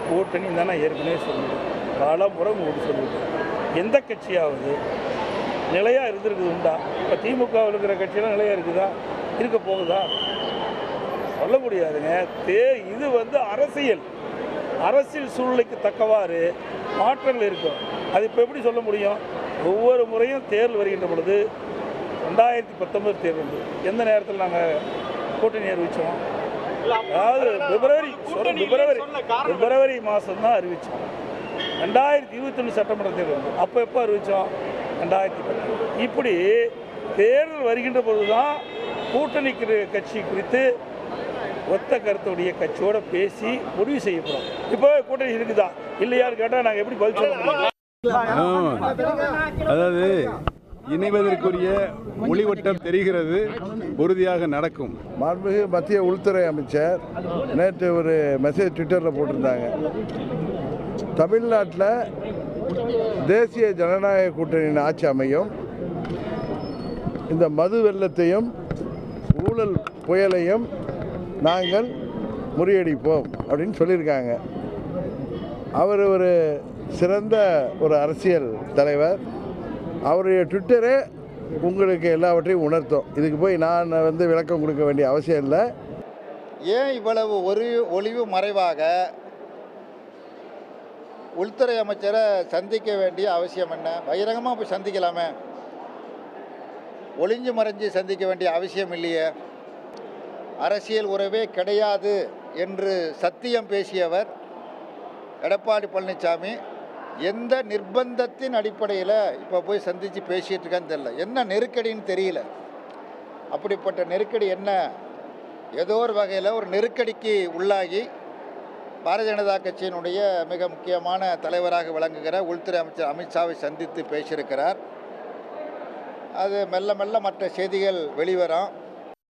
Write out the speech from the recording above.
கூட்டணி தான் நான் ஏற்கனவே சொல்லுவேன், பல முறை உங்களுக்கு சொல்லிவிட்டேன். எந்த கட்சியாவது நிலையாக இருந்திருக்குது உண்டா? இப்போ திமுகவில் இருக்கிற கட்சியெல்லாம் நிலையாக இருக்குதா? இருக்க போகுதா? சொல்ல முடியாதுங்க. இது அரசியல் சூழ்நிலைக்கு தக்கவாறு மாற்றங்கள் இருக்கும். அது இப்போ எப்படி சொல்ல முடியும்? ஒவ்வொரு முறையும் தேர்தல் வருகின்ற பொழுது 2019 தேர்தல் வந்து எந்த நேரத்தில் நாங்கள் கூட்டணி அறிவித்தோம்? அதாவது பிப்ரவரி மாதம் தான் அறிவித்தோம். 2021 சட்டமன்ற தேர்தல் வந்து அப்போ எப்போ அறிவித்தோம்? 2010. இப்படி தேர்தல் வருகின்ற பொழுது தான் கூட்டணி கட்சி குறித்து ஒத்த கருத்துடைய கட்சியோட பேசி முடிவு செய்யப்படும். இப்போ கூட்டணி இருக்குதா இல்லையான்னு கேட்டால் நாங்கள் எப்படி பதில் சொல்ல முடியும்? அதாவது இணைவதற்குரிய ஒளிவட்டம் தெரிகிறது, உறுதியாக நடக்கும். மாண்புமிகு மத்திய உள்துறை அமைச்சர் நேற்று ஒரு மெசேஜ் ட்விட்டரில் போட்டிருந்தாங்க. தமிழ்நாட்டில் தேசிய ஜனநாயக கூட்டணியின் ஆட்சி அமையும், இந்த மது வெள்ளத்தையும் ஊழல் புயலையும் நாங்கள் முறியடிப்போம் அப்படின்னு சொல்லியிருக்காங்க. அவர் ஒரு சிறந்த ஒரு அரசியல் தலைவர். அவருடைய ட்விட்டரே உங்களுக்கு எல்லாவற்றையும் உணர்த்தும். இதுக்கு போய் நான் விளக்கம் கொடுக்க வேண்டிய அவசியம் இல்லை. ஏன் இவ்வளவு ஒளிவு மறைவாக உள்துறை அமைச்சரை சந்திக்க வேண்டிய அவசியம் என்ன? பகிரங்கமாக போய் சந்திக்கலாமே, ஒளிஞ்சு மறைஞ்சு சந்திக்க வேண்டிய அவசியம் இல்லையே. அரசியல் உறவே கிடையாது என்று சத்தியம் பேசியவர் எடப்பாடி பழனிசாமி எந்த நிர்பந்தத்தின் அடிப்படையில் இப்போ போய் சந்தித்து பேசிகிட்டு இருக்கான்னு தெரியல. என்ன நெருக்கடின்னு தெரியல. அப்படிப்பட்ட நெருக்கடி என்ன? ஏதோ ஒரு வகையில் ஒரு நெருக்கடிக்கு உள்ளாகி பாரதிய ஜனதா கட்சியினுடைய மிக முக்கியமான தலைவராக விளங்குகிற உள்துறை அமைச்சர் அமித்ஷாவை சந்தித்து பேசியிருக்கிறார். அது மெல்ல மெல்ல மற்ற செய்திகள் வெளிவரும்.